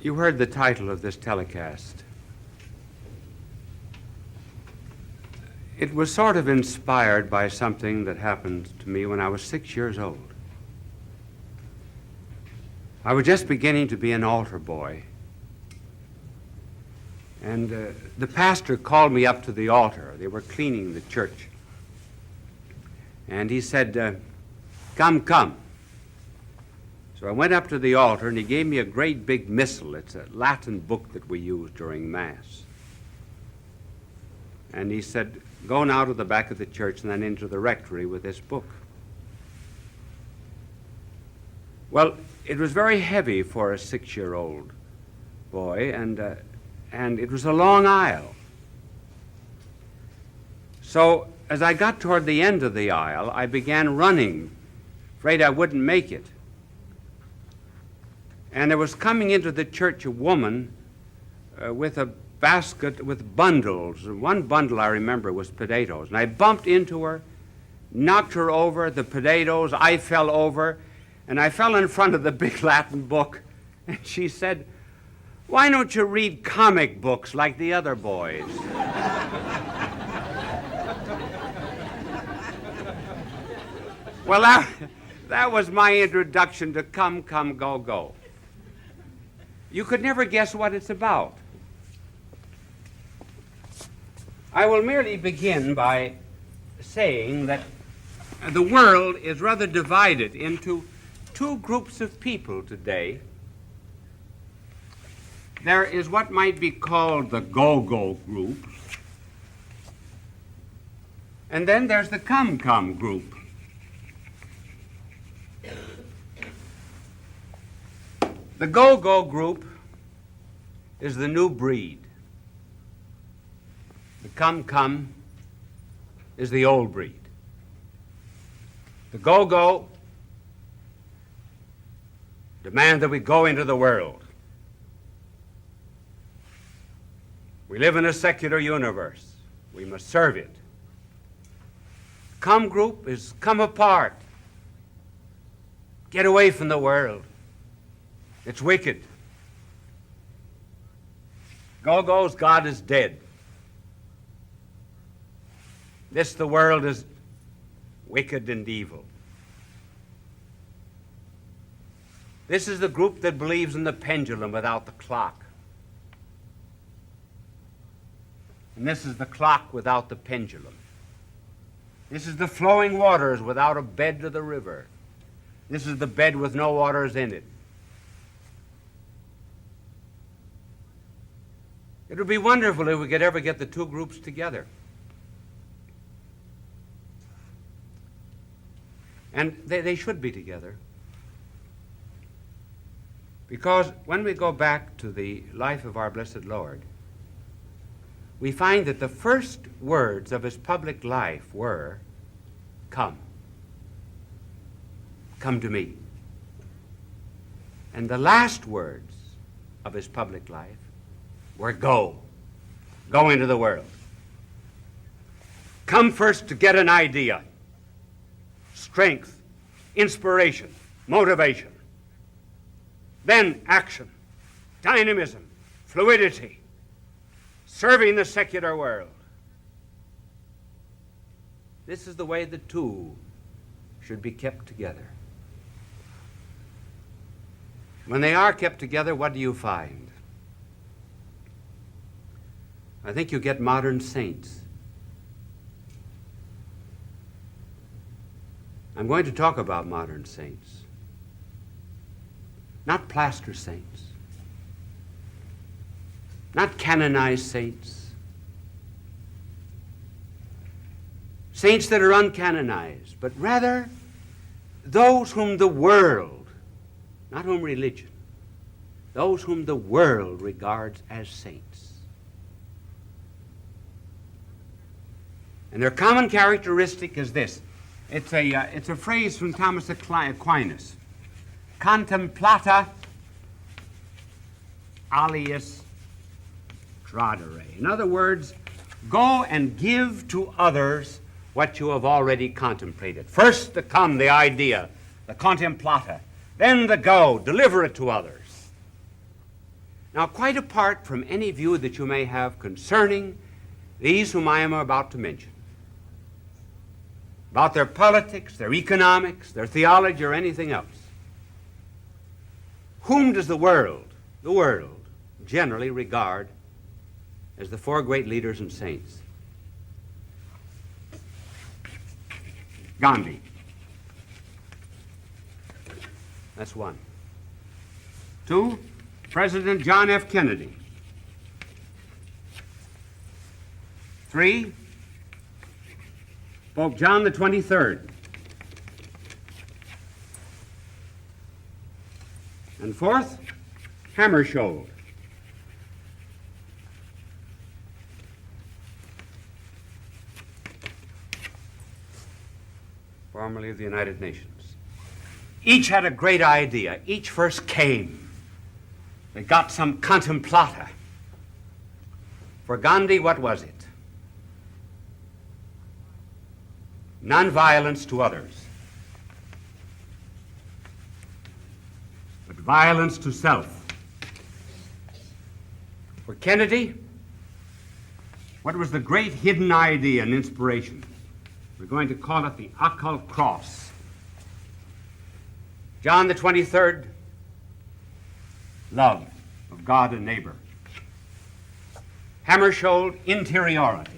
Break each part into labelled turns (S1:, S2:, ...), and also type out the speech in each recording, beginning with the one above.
S1: You heard the title of this telecast. It was sort of inspired by something that happened to me when I was 6 years old. I was just beginning to be an altar boy, and the pastor called me up to the altar. They were cleaning the church. And he said, come, come. So I went up to the altar, and he gave me a great big missal. It's a Latin book that we use during Mass. And he said, go now to the back of the church and then into the rectory with this book. Well, it was very heavy for a 6-year-old boy, and it was a long aisle. So as I got toward the end of the aisle, I began running, afraid I wouldn't make it. And there was coming into the church a woman with a basket with bundles. One bundle I remember was potatoes. And I bumped into her, knocked her over, the potatoes, I fell over, and I fell in front of the big Latin book. And she said, why don't you read comic books like the other boys? Well, that was my introduction to Come, Come, Go, Go. You could never guess what it's about. I will merely begin by saying that the world is rather divided into two groups of people today. There is what might be called the go-go group, and then there's the come-come group. The go-go group is the new breed. The come-come is the old breed. The go-go demand that we go into the world. We live in a secular universe. We must serve it. The come group is come apart. Get away from the world. It's wicked. Go-go's God is dead. The world is wicked and evil. This is the group that believes in the pendulum without the clock. And this is the clock without the pendulum. This is the flowing waters without a bed to the river. This is the bed with no waters in it. It would be wonderful if we could ever get the two groups together. And they should be together. Because when we go back to the life of our blessed Lord, we find that the first words of his public life were, come. Come to me. And the last words of his public life were go. Go into the world. Come first to get an idea, strength, inspiration, motivation. Then action, dynamism, fluidity, serving the secular world. This is the way the two should be kept together. When they are kept together, what do you find? I think you get modern saints. I'm going to talk about modern saints, not plaster saints, not canonized saints, saints that are uncanonized, but rather those whom the world, not whom religion, those whom the world regards as saints. And their common characteristic is this. It's a phrase from Thomas Aquinas. Contemplata alias tradere. In other words, go and give to others what you have already contemplated. First the come, the idea, the contemplata. Then the go, deliver it to others. Now, quite apart from any view that you may have concerning these whom I am about to mention, about their politics, their economics, their theology, or anything else, whom does the world generally regard as the four great leaders and saints? Gandhi. That's one. Two, President John F. Kennedy. Three, Pope John the 23rd. And fourth, Hammarskjöld. Formerly of the United Nations. Each had a great idea. Each first came. They got some contemplata. For Gandhi, what was it? Nonviolence to others, but violence to self. For Kennedy, what was the great hidden idea and inspiration? We're going to call it the occult cross. John the 23rd, love of God and neighbor. Hammarskjöld, interiority.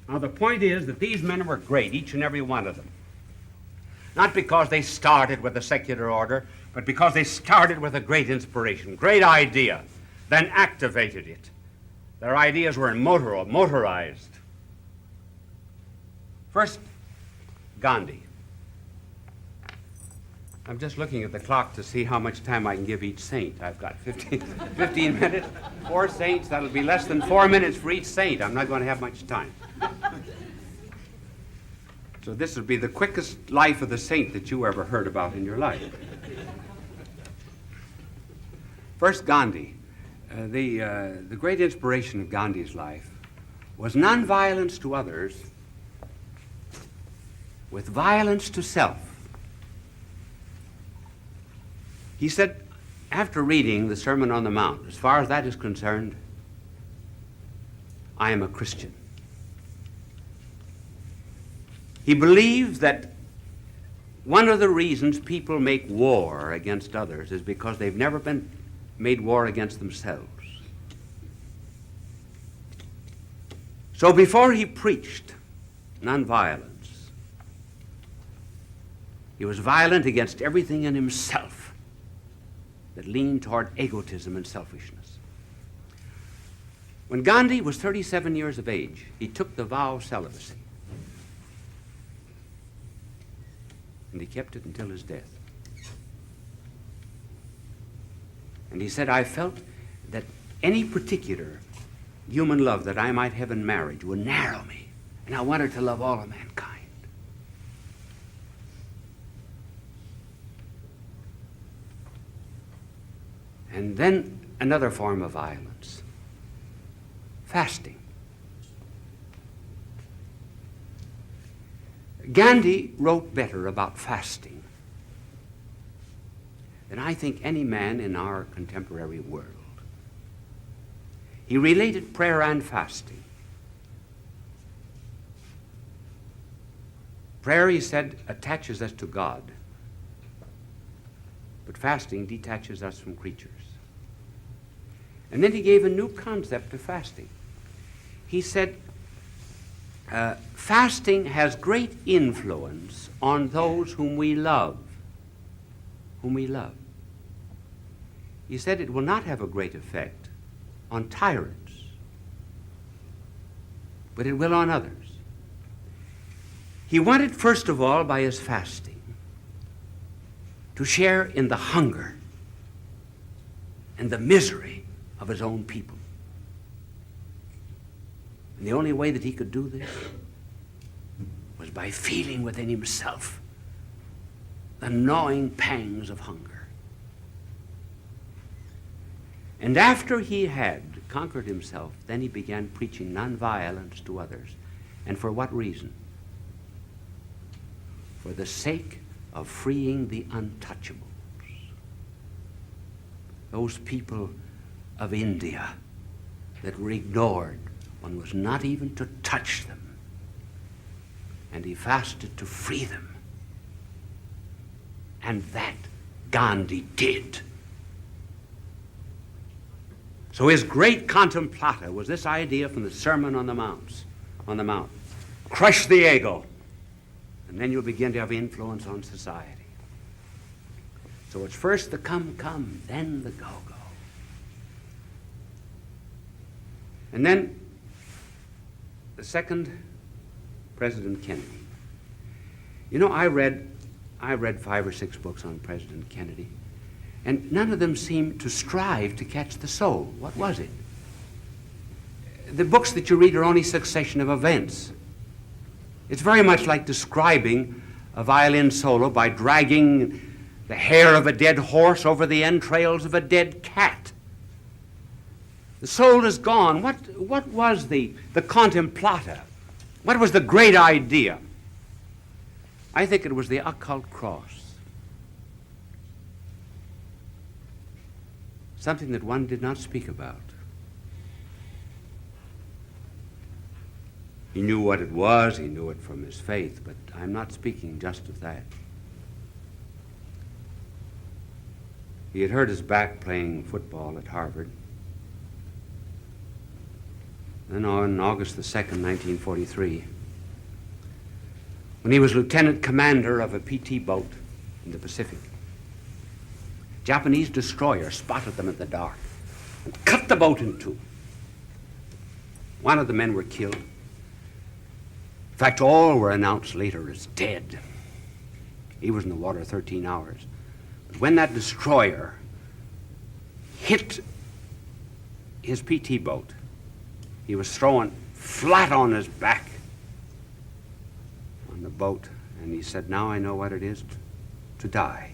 S1: Now, the point is that these men were great, each and every one of them. Not because they started with a secular order, but because they started with a great inspiration, great idea, then activated it. Their ideas were motorized. First, Gandhi. I'm just looking at the clock to see how much time I can give each saint. I've got 15 minutes, 4 saints. That'll be less than 4 minutes for each saint. I'm not going to have much time. So this will be the quickest life of the saint that you ever heard about in your life. First, Gandhi. The great inspiration of Gandhi's life was nonviolence to others with violence to self. He said, after reading the Sermon on the Mount, as far as that is concerned, I am a Christian. He believes that one of the reasons people make war against others is because they've never been made war against themselves. So before he preached nonviolence, he was violent against everything in himself that leaned toward egotism and selfishness. When Gandhi was 37 years of age, he took the vow of celibacy. And he kept it until his death. And he said, I felt that any particular human love that I might have in marriage would narrow me, and I wanted to love all of mankind. And then another form of violence, fasting. Gandhi wrote better about fasting than I think any man in our contemporary world. He related prayer and fasting. Prayer, he said, attaches us to God, but fasting detaches us from creatures. And then he gave a new concept to fasting. He said, fasting has great influence on those whom we love. Whom we love. He said it will not have a great effect on tyrants, but it will on others. He wanted, first of all, by his fasting, to share in the hunger and the misery of his own people. And the only way that he could do this was by feeling within himself the gnawing pangs of hunger. And after he had conquered himself, then he began preaching nonviolence to others. And for what reason? For the sake of freeing the untouchables. those people of India that were ignored. One was not even to touch them. And he fasted to free them. And that Gandhi did. So his great contemplata was this idea from the Sermon on the Mount. Crush the ego, and then you'll begin to have influence on society. So it's first the come, then the go. And then the second, President Kennedy. You know, I read 5 or 6 books on President Kennedy, and none of them seemed to strive to catch the soul. What was it? The books that you read are only succession of events. It's very much like describing a violin solo by dragging the hair of a dead horse over the entrails of a dead cat. The soul is gone. What was the contemplata? What was the great idea? I think it was the occult cross. Something that one did not speak about. He knew what it was, he knew it from his faith, but I'm not speaking just of that. He had hurt his back playing football at Harvard. Then on August the 2nd, 1943, when he was lieutenant commander of a PT boat in the Pacific, Japanese destroyer spotted them in the dark and cut the boat in two. One of the men were killed. In fact, all were announced later as dead. He was in the water 13 hours. But when that destroyer hit his PT boat, he was thrown flat on his back on the boat, and he said, "Now I know what it is to die."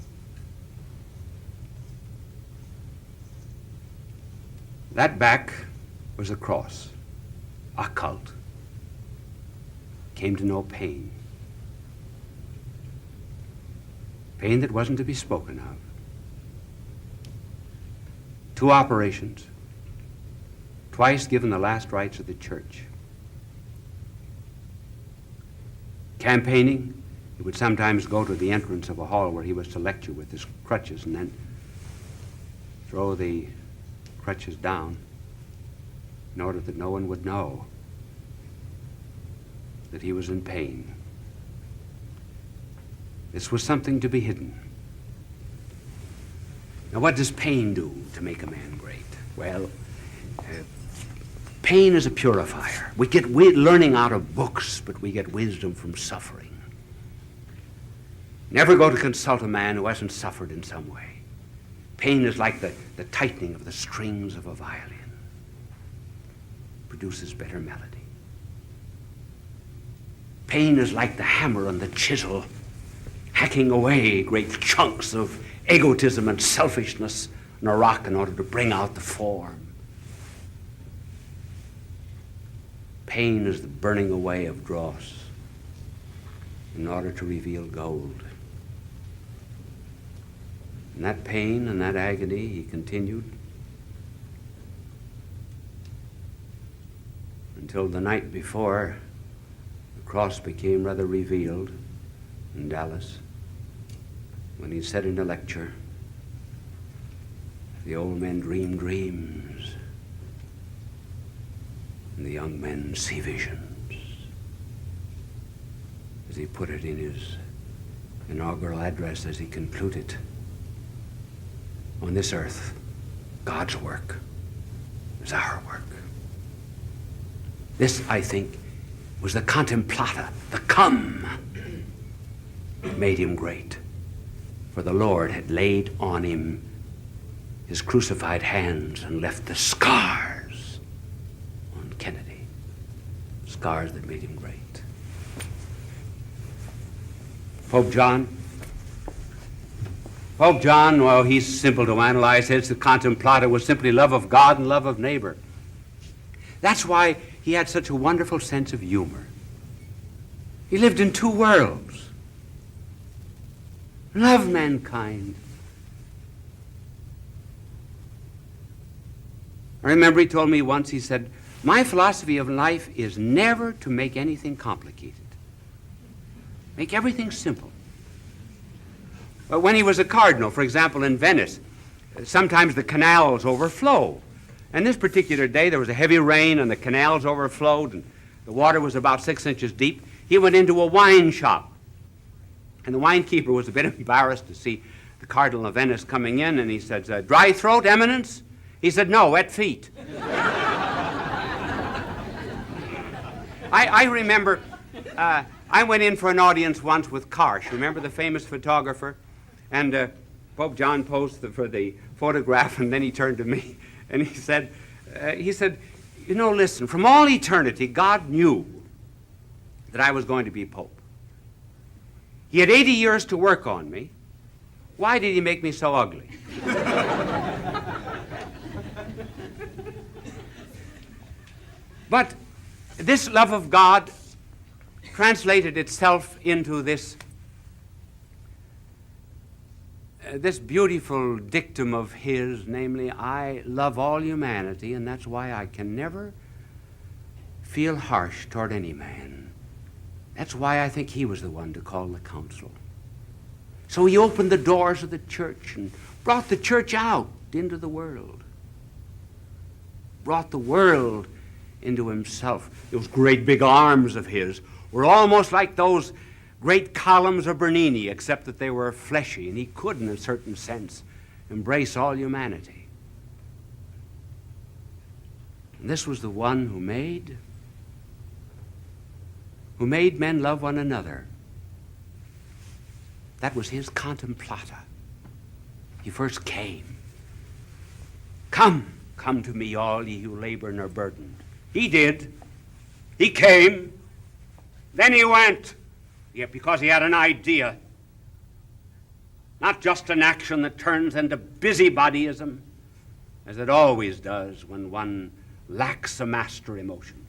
S1: That back was a cross, occult. Came to know pain. Pain that wasn't to be spoken of. 2 operations. Twice given the last rites of the church. Campaigning, he would sometimes go to the entrance of a hall where he was to lecture with his crutches and then throw the crutches down in order that no one would know that he was in pain. This was something to be hidden. Now, what does pain do to make a man great? Well, pain is a purifier. We get learning out of books, but we get wisdom from suffering. Never go to consult a man who hasn't suffered in some way. Pain is like the tightening of the strings of a violin. Produces better melody. Pain is like the hammer and the chisel, hacking away great chunks of egotism and selfishness on a rock in order to bring out the form. Pain is the burning away of dross in order to reveal gold. And that pain and that agony, he continued until the night before the cross became rather revealed in Dallas, when he said in a lecture, "The old men dream dreams, and the young men see visions," as he put it in his inaugural address as he concluded. On this earth, God's work is our work. This, I think, was the contemplata, the come, that made him great. For the Lord had laid on him his crucified hands and left the scars on Kennedy, scars that made him great. Pope John, well, he's simple to analyze. His contemplata was simply love of God and love of neighbor. That's why he had such a wonderful sense of humor. He lived in 2 worlds. Love mankind I remember he told me once, he said, my philosophy of life is never to make anything complicated. Make everything simple. But when he was a cardinal, for example, in Venice, sometimes the canals overflow. And this particular day, there was a heavy rain and the canals overflowed and the water was about 6 inches deep. He went into a wine shop. And the winekeeper was a bit embarrassed to see the Cardinal of Venice coming in, and he said, dry throat, Eminence? He said, no, wet feet. I remember, I went in for an audience once with Karsh. Remember the famous photographer? And Pope John posed for the photograph, and then he turned to me, and he said, you know, listen, from all eternity, God knew that I was going to be Pope. He had 80 years to work on me. Why did he make me so ugly? But this love of God translated itself into this beautiful dictum of his, namely, I love all humanity, and that's why I can never feel harsh toward any man. That's why I think he was the one to call the council. So he opened the doors of the church and brought the church out into the world. Brought the world into himself. Those great big arms of his were almost like those great columns of Bernini, except that they were fleshy, and he could, in a certain sense, embrace all humanity. And this was the one who made men love one another. That was his contemplata. He first came. Come to me, all ye who labor and are burdened. He did. He came. Then he went. Yet because he had an idea. Not just an action that turns into busybodyism, as it always does when one lacks a master emotion.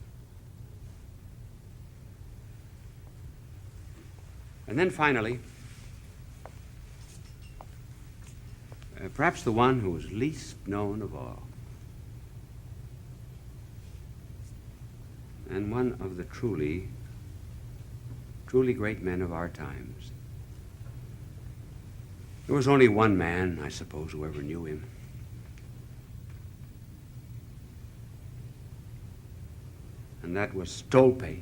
S1: And then finally, perhaps the one who was least known of all, and one of the truly great men of our times. There was only one man, I suppose, who ever knew him. And that was Stolpe.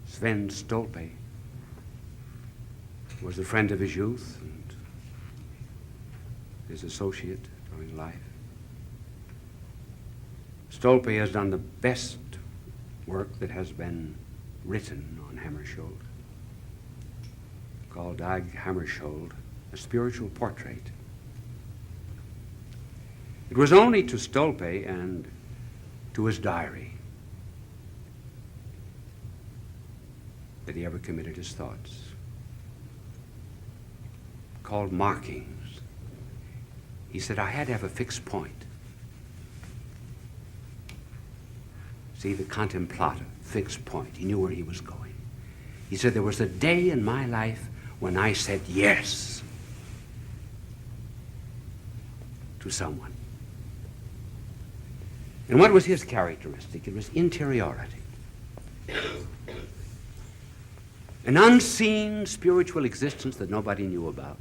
S1: Sven Stolpe was a friend of his youth and his associate during life. Stolpe has done the best work that has been written on Hammarskjöld, called Dag Hammarskjöld, a spiritual portrait. It was only to Stolpe and to his diary that he ever committed his thoughts, called markings. He said, I had to have a fixed point. See, the contemplata, fixed point. He knew where he was going. He said, there was a day in my life when I said yes to someone. And what was his characteristic? It was interiority. An unseen spiritual existence that nobody knew about.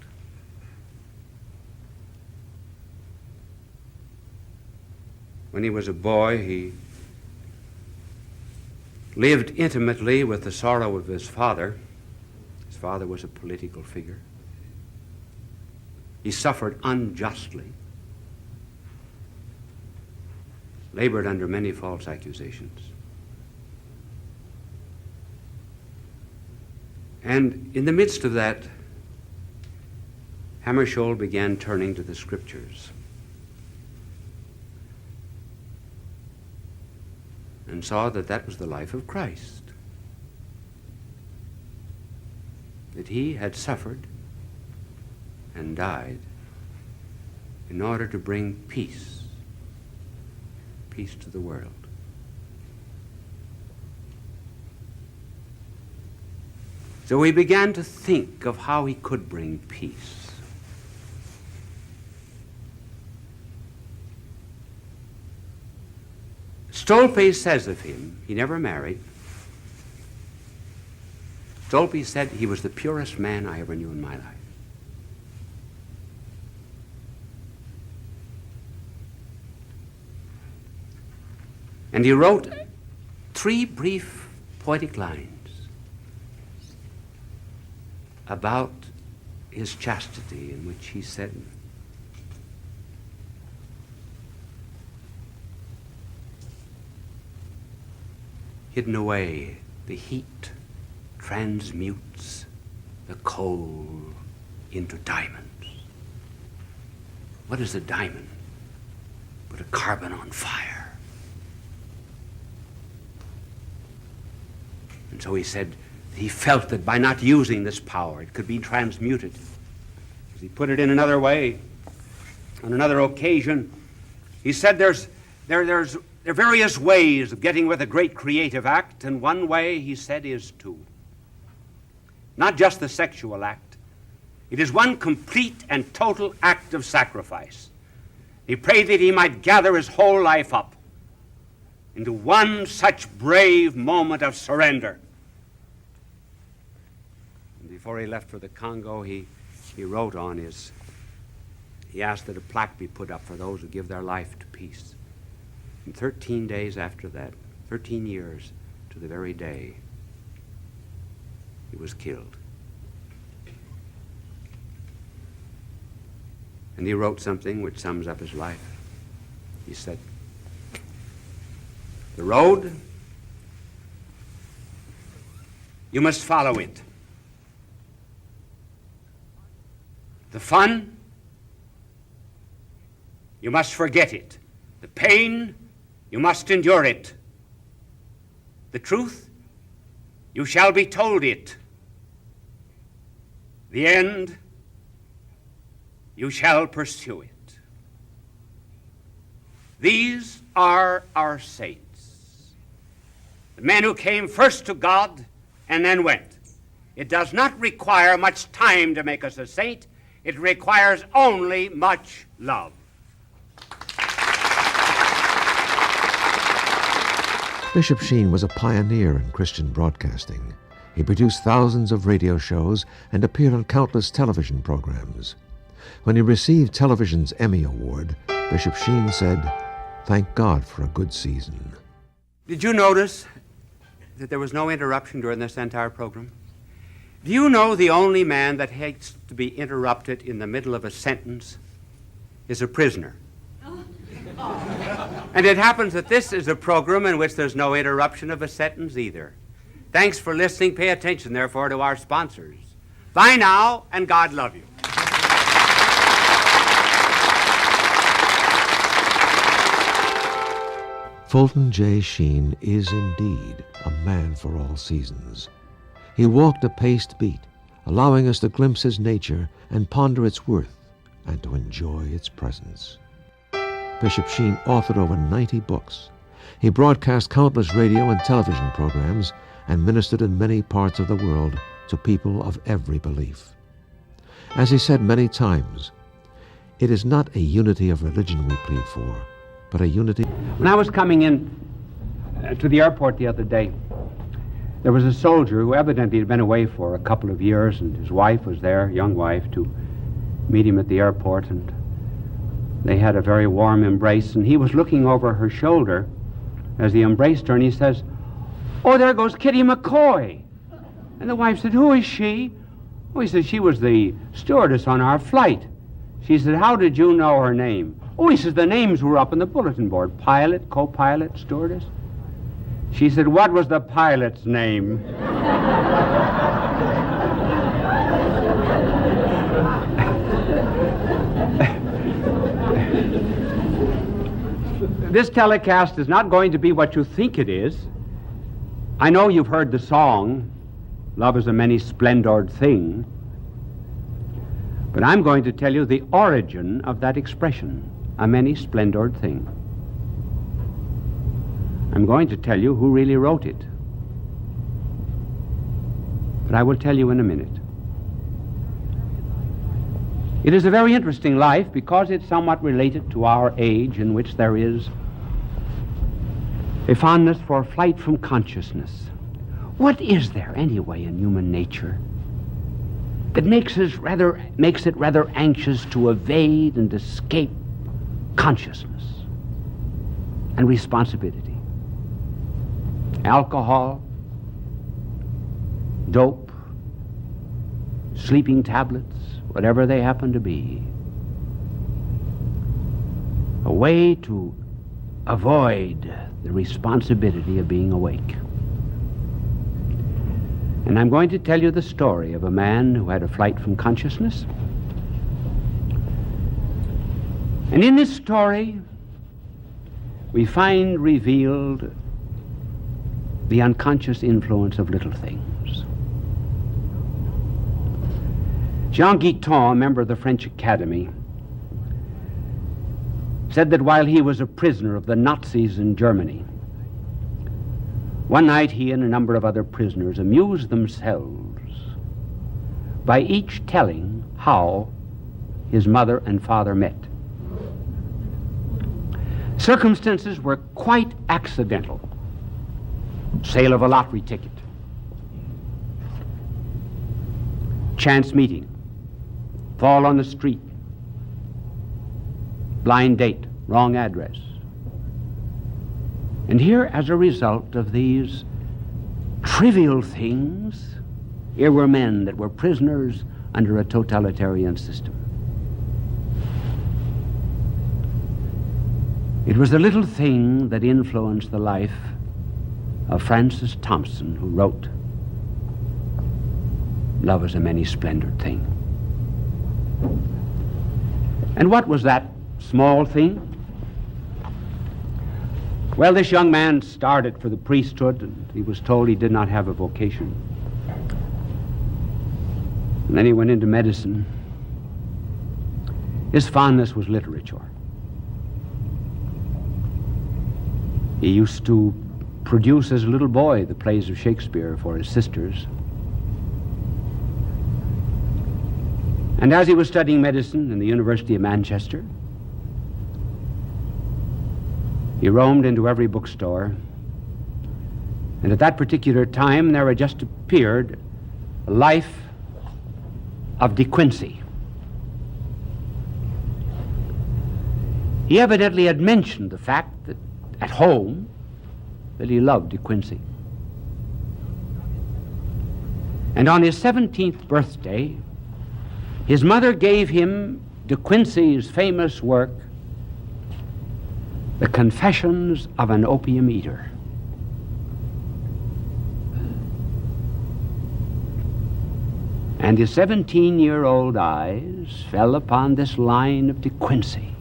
S1: When he was a boy, he lived intimately with the sorrow of his father. His father was a political figure. He suffered unjustly, labored under many false accusations. And in the midst of that, Hammarskjöld began turning to the scriptures and saw that that was the life of Christ, that he had suffered and died in order to bring peace to the world. So he began to think of how he could bring peace. Stolpe says of him, he never married. Stolpe said he was the purest man I ever knew in my life. And he wrote 3 brief poetic lines about his chastity, in which he said, hidden away, the heat transmutes the coal into diamonds. What is a diamond but a carbon on fire? And so he said he felt that by not using this power, it could be transmuted. As he put it in another way, on another occasion, he said there are various ways of getting with a great creative act, and one way, he said, is to not just the sexual act. It is one complete and total act of sacrifice. He prayed that he might gather his whole life up into one such brave moment of surrender. And before he left for the Congo, he wrote on his, he asked that a plaque be put up for those who give their life to peace. And 13 days after that, 13 years to the very day, he was killed. And he wrote something which sums up his life. He said, the road, you must follow it. The fun, you must forget it. The pain, you must endure it. The truth, you shall be told it. The end, you shall pursue it. These are our saints, the men who came first to God and then went. It does not require much time to make us a saint. It requires only much love.
S2: Bishop Sheen was a pioneer in Christian broadcasting. He produced thousands of radio shows and appeared on countless television programs. When he received television's Emmy Award, Bishop Sheen said, "Thank God for a good season."
S1: Did you notice that there was no interruption during this entire program? Do you know the only man that hates to be interrupted in the middle of a sentence is a prisoner? And it happens that this is a program in which there's no interruption of a sentence either. Thanks for listening. Pay attention, therefore, to our sponsors. Bye now, and God love you.
S2: Fulton J. Sheen is indeed a man for all seasons. He walked a paced beat, allowing us to glimpse his nature and ponder its worth and to enjoy its presence. Bishop Sheen authored over 90 books. He broadcast countless radio and television programs and ministered in many parts of the world to people of every belief. As he said many times, it is not a unity of religion we plead for, but a unity.
S1: When I was coming in to the airport the other day, there was a soldier who evidently had been away for a couple of years, and his wife was there, young wife, to meet him at the airport, and they had a very warm embrace, and he was looking over her shoulder as he embraced her, and he says, "Oh, there goes Kitty McCoy." And the wife said, "Who is she?" Oh, he said, "She was the stewardess on our flight." She said, "How did you know her name?" Oh, he says, "The names were up on the bulletin board, pilot, co-pilot, stewardess." She said, "What was the pilot's name?" This telecast is not going to be what you think it is. I know you've heard the song, "Love is a many splendored thing," but I'm going to tell you the origin of that expression, a many splendored thing. I'm going to tell you who really wrote it, but I will tell you in a minute. It is a very interesting life because it's somewhat related to our age, in which there is A fondness for flight from consciousness. What is there, anyway, in human nature that makes it rather anxious to evade and escape consciousness and responsibility? Alcohol, dope, sleeping tablets, whatever they happen to be. A way to avoid the responsibility of being awake. And I'm going to tell you the story of a man who had a flight from consciousness. And in this story, we find revealed the unconscious influence of little things. Jean Guiton, a member of the French Academy, said that while he was a prisoner of the Nazis in Germany, one night he and a number of other prisoners amused themselves by each telling how his mother and father met. Circumstances were quite accidental. Sale of a lottery ticket, chance meeting, fall on the street, blind date, wrong address. And here, as a result of these trivial things, here were men that were prisoners under a totalitarian system. It was the little thing that influenced the life of Francis Thompson, who wrote, "Love is a many-splendored thing." And what was that small thing? Well, this young man started for the priesthood, and he was told he did not have a vocation. And then he went into medicine. His fondness was literature. He used to produce as a little boy the plays of Shakespeare for his sisters. And as he was studying medicine in the University of Manchester, he roamed into every bookstore, and at that particular time there had just appeared a Life of De Quincey. He evidently had mentioned the fact that at home that he loved De Quincey. And on his 17th birthday, his mother gave him De Quincey's famous work, The Confessions of an Opium Eater. And his 17-year-old eyes fell upon this line of De Quincey.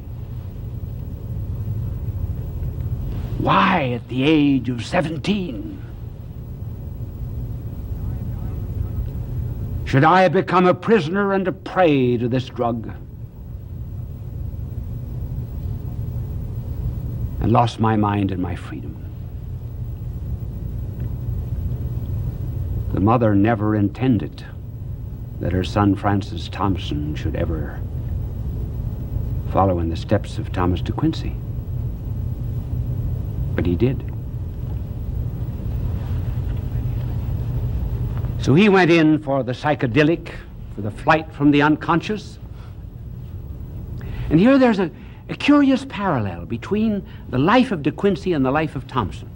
S1: Why, at the age of 17, should I have become a prisoner and a prey to this drug, and lost my mind and my freedom? The mother never intended that her son Francis Thompson should ever follow in the steps of Thomas De Quincey. But he did. So he went in for the psychedelic, for the flight from the unconscious. And here there's a curious parallel between the life of De Quincey and the life of Thompson.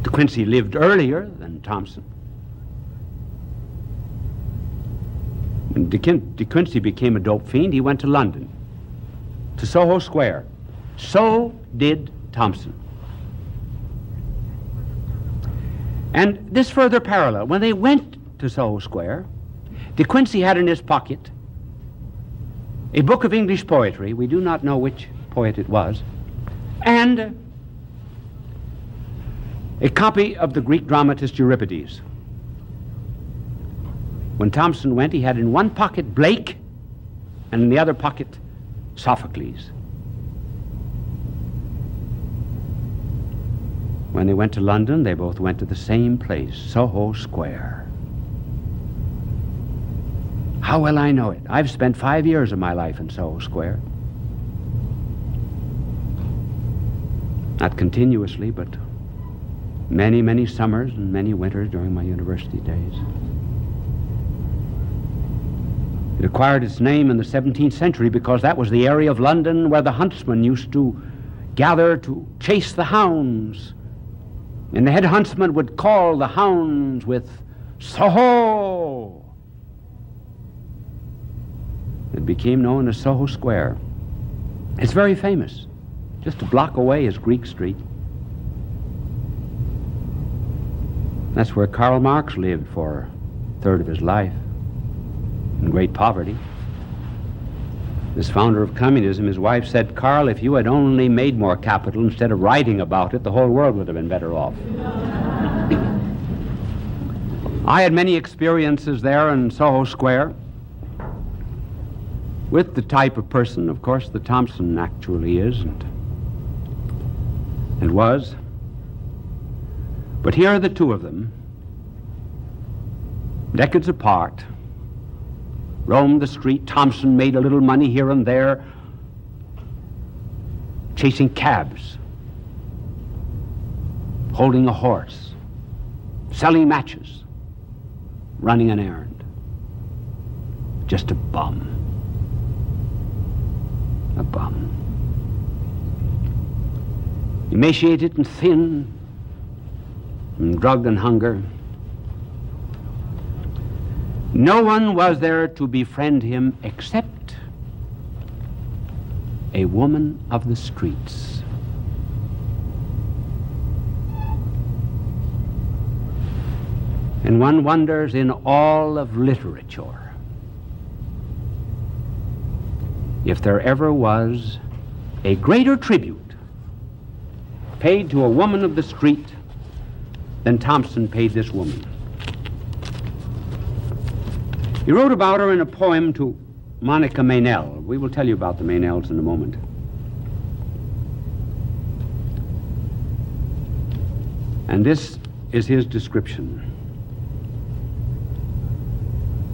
S1: De Quincey lived earlier than Thompson. When De Quincey became a dope fiend, he went to London, to Soho Square. So did Thompson. And this further parallel, when they went to Soho Square, De Quincey had in his pocket a book of English poetry, we do not know which poet it was, and a copy of the Greek dramatist Euripides. When Thompson went, he had in one pocket Blake, and in the other pocket Sophocles. When they went to London, they both went to the same place, Soho Square. How well I know it. I've spent 5 years of my life in Soho Square. Not continuously, but many, many summers and many winters during my university days. It acquired its name in the 17th century because that was the area of London where the huntsmen used to gather to chase the hounds. And the head huntsman would call the hounds with Soho. It became known as Soho Square. It's very famous. Just a block away is Greek Street. That's where Karl Marx lived for a third of his life, in great poverty. This founder of communism, his wife said, "Karl, if you had only made more capital instead of writing about it, the whole world would have been better off." I had many experiences there in Soho Square with the type of person, of course, that Thompson actually is and was. But here are the two of them, decades apart, roamed the street. Thompson made a little money here and there, chasing cabs, holding a horse, selling matches, running an errand. Just a bum. A bum. Emaciated and thin, from drug and hunger. No one was there to befriend him except a woman of the streets. And one wonders, in all of literature, if there ever was a greater tribute paid to a woman of the street than Thompson paid this woman. He wrote about her in a poem to Monica Meynell. We will tell you about the Meynells in a moment. And this is his description.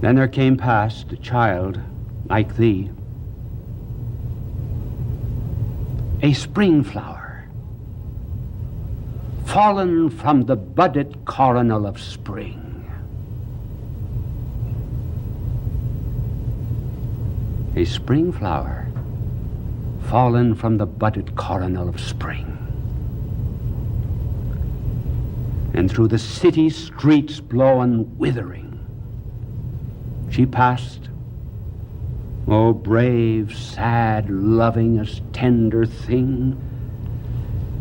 S1: Then there came past a child like thee, a spring flower, fallen from the budded coronal of spring. A spring flower, fallen from the budded coronal of spring. And through the city streets blown withering, she passed, oh brave, sad, lovingest, tender thing,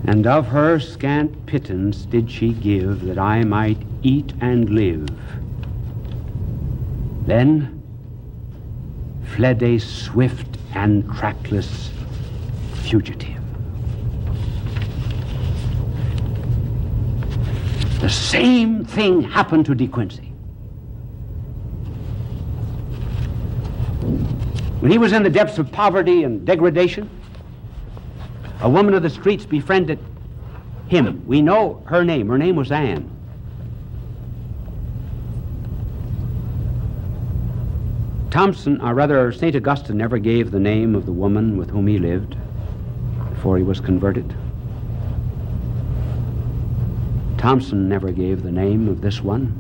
S1: and of her scant pittance did she give, that I might eat and live. Then fled a swift and trackless fugitive. The same thing happened to De Quincey. When he was in the depths of poverty and degradation, a woman of the streets befriended him. We know her name. Her name was Anne. Thompson, or rather St. Augustine, never gave the name of the woman with whom he lived before he was converted. Thompson never gave the name of this one.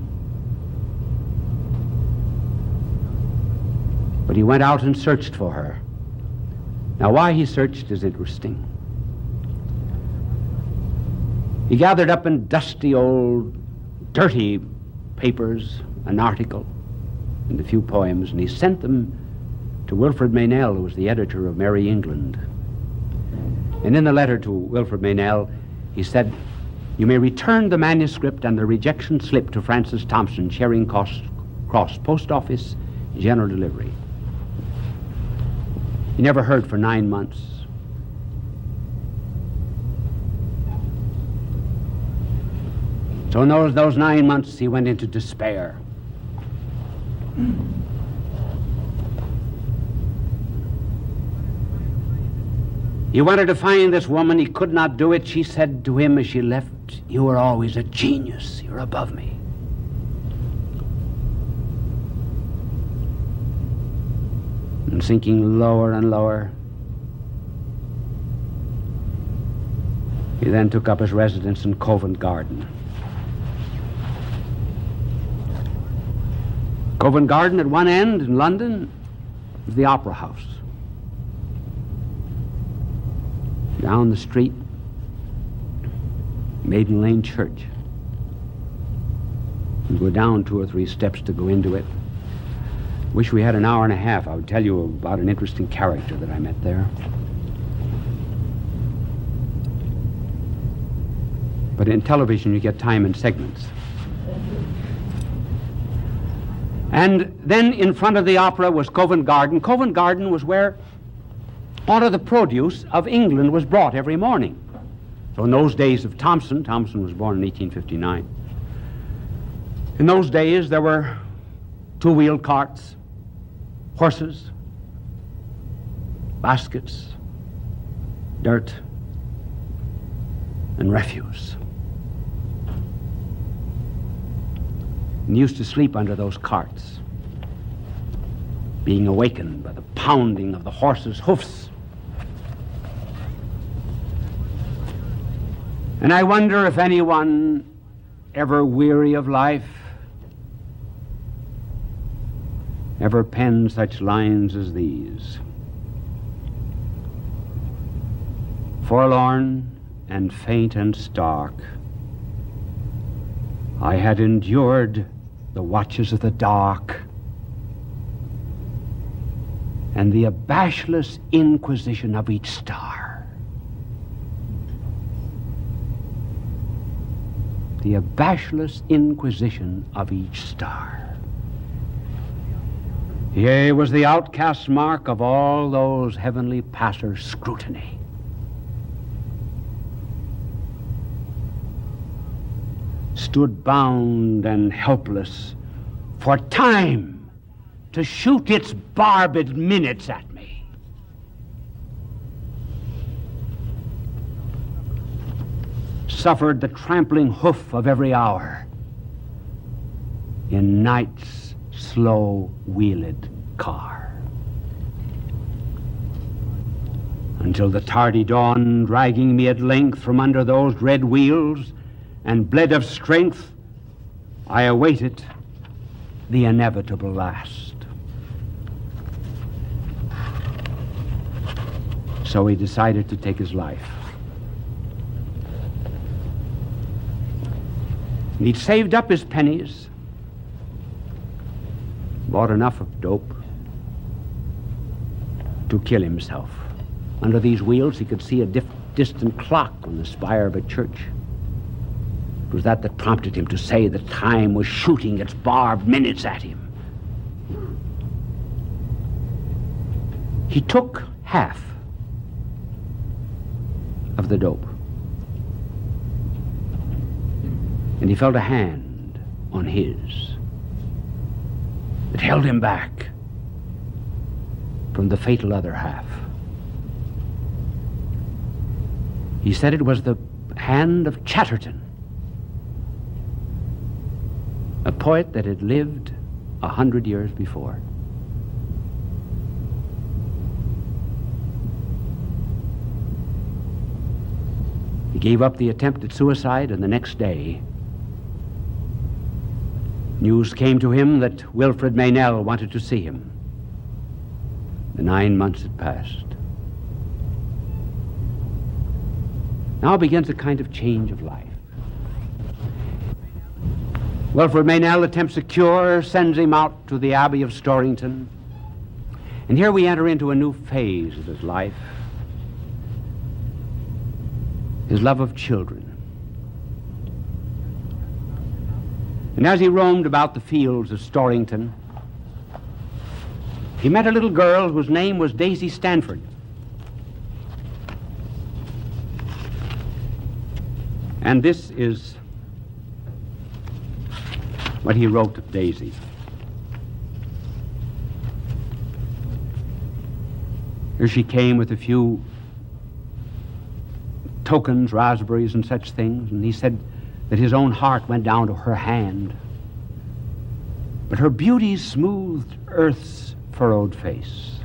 S1: But he went out and searched for her. Now, why he searched is interesting. He gathered up in dusty old, dirty papers an article and a few poems, and he sent them to Wilfred Meynell, who was the editor of Merry England. And in the letter to Wilfred Meynell, he said, "You may return the manuscript and the rejection slip to Francis Thompson, Charing Cross Post Office, general delivery." He never heard for 9 months. So in those 9 months, he went into despair. He wanted to find this woman. He could not do it. She said to him as she left, "You are always a genius. You're above me." And sinking lower and lower, He then took up his residence in Covent Garden. Covent Garden at one end in London was the Opera House. Down the street, Maiden Lane Church. You go down 2 or 3 steps to go into it. Wish we had an hour and a half. I would tell you about an interesting character that I met there. But in television, you get time in segments. And then in front of the opera was Covent Garden. Covent Garden was where all of the produce of England was brought every morning. So in those days of Thomson was born in 1859. In those days, there were 2-wheeled carts, horses, baskets, dirt, and refuse. And he used to sleep under those carts, being awakened by the pounding of the horses' hoofs. And I wonder if anyone, ever weary of life, ever penned such lines as these. Forlorn and faint and stark, I had endured the watches of the dark and the abashless inquisition of each star. The abashless inquisition of each star. Yea, was the outcast mark of all those heavenly passers' scrutiny. Stood bound and helpless for time to shoot its barbed minutes at me. Suffered the trampling hoof of every hour in night's slow-wheeled car, until the tardy dawn, dragging me at length from under those dread wheels, and bled of strength, I awaited the inevitable last. So he decided to take his life. And he'd saved up his pennies, bought enough of dope to kill himself. Under these wheels, he could see a distant clock on the spire of a church. It was that prompted him to say that time was shooting its barbed minutes at him. He took half of the dope, and he felt a hand on his that held him back from the fatal other half. He said it was the hand of Chatterton, a poet that had lived 100 years before. He gave up the attempt at suicide, and the next day, news came to him that Wilfred Meynell wanted to see him. The 9 months had passed. Now begins a kind of change of life. Wilfred Meynell attempts a cure, sends him out to the Abbey of Storrington. And here we enter into a new phase of his life. His love of children. And as he roamed about the fields of Storrington, he met a little girl whose name was Daisy Stanford. And this is what he wrote of Daisy. Here she came with a few tokens, raspberries and such things, and he said that his own heart went down to her hand. But her beauty smoothed earth's furrowed face.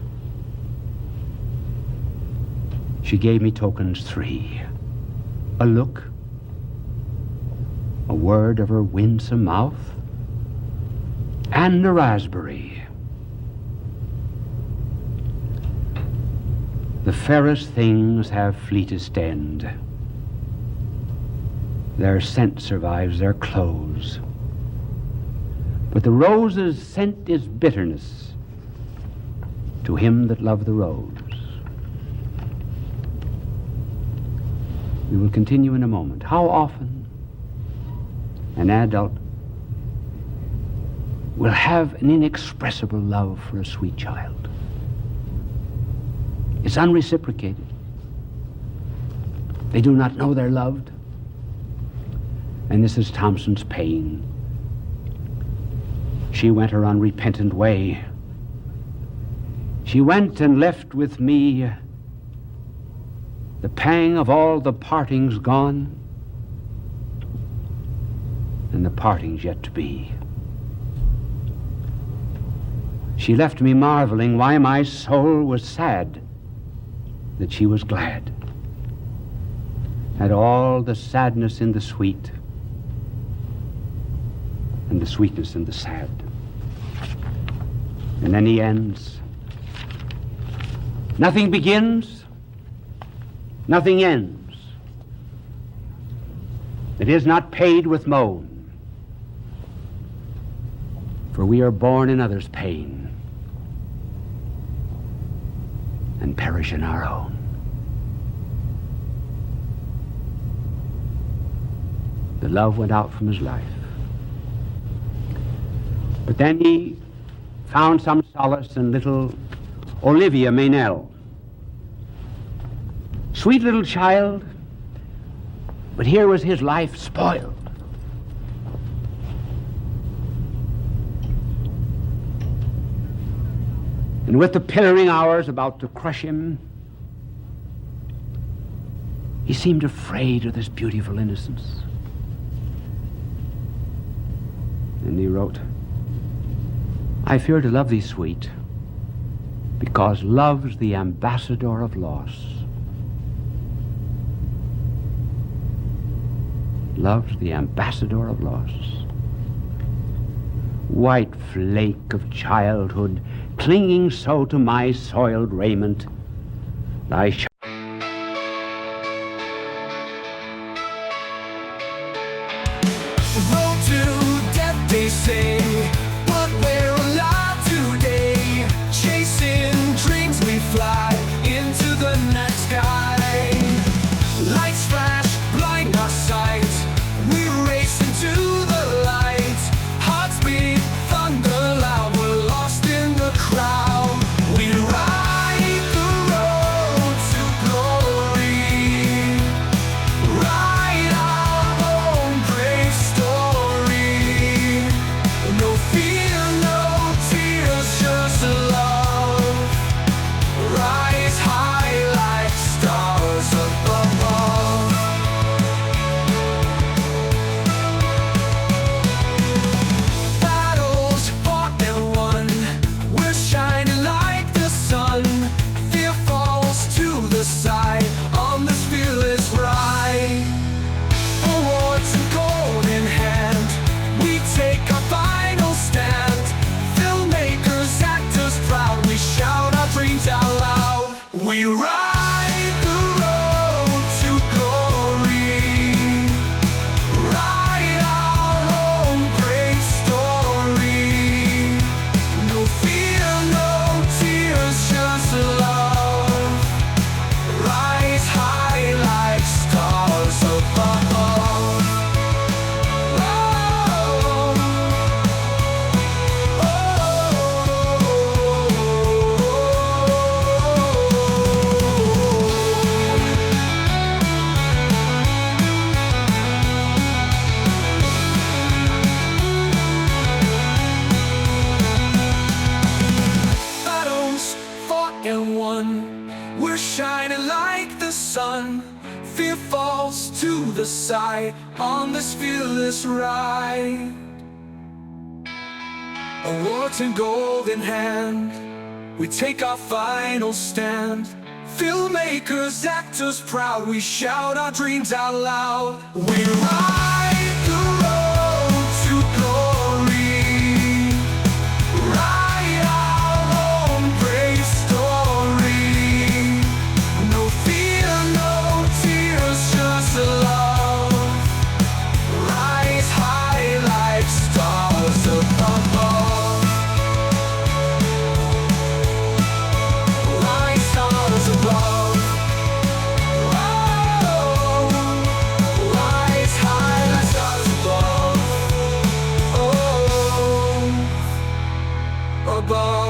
S1: She gave me tokens 3, A look, a word of her winsome mouth, and a raspberry. The fairest things have fleetest end. Their scent survives their close. But the rose's scent is bitterness to him that loved the rose. We will continue in a moment. How often an adult will have an inexpressible love for a sweet child? It's unreciprocated. They do not know they're loved. And this is Thompson's pain. She went her unrepentant way. She went and left with me the pang of all the partings gone, and the partings yet to be. She left me marveling why my soul was sad, that she was glad. Had all the sadness in the sweet, and the sweetness in the sad. And then he ends. Nothing begins, nothing ends. It is not paid with moan, for we are born in others' pain and perish in our own. The love went out from his life. But then he found some solace in little Olivia Meynell. Sweet little child, but here was his life spoiled. And with the pillaring hours about to crush him, he seemed afraid of this beautiful innocence. And he wrote, I fear to love thee, sweet, because love's the ambassador of loss. Love's the ambassador of loss. White flake of childhood, clinging so to my soiled raiment, thy
S3: Road to death, they say, but we're alive today. Chasing dreams, we fly into the night sky. Lights flash, blind our sight. We race into the light. Hearts beat, thunder loud. We're lost in the crowd. We ride the road to glory. Write our own great story. No fear, no tears, just love. Rise high like stars above. Battles fought and won. We're shining like the sun. Fear falls to the side on this fearless ride. Awards and gold in hand, we take our final stand. Filmmakers, actors proud, we shout our dreams out loud. We ride the road to glory. Write our own great story. No fear, no tears, just love. Rise high like stars above. Battles fought and won. We're shining like the sun. Fear falls to the side on this fearless ride. Awards and gold in hand, we take our final stand. Filmmakers, actors proud, we shout our dreams out loud. We ride the road to glory, write our own brave story. No fear, no tears, just love. Rise high like stars above. Rise stars above. Oh, rise high like stars above. Oh, above.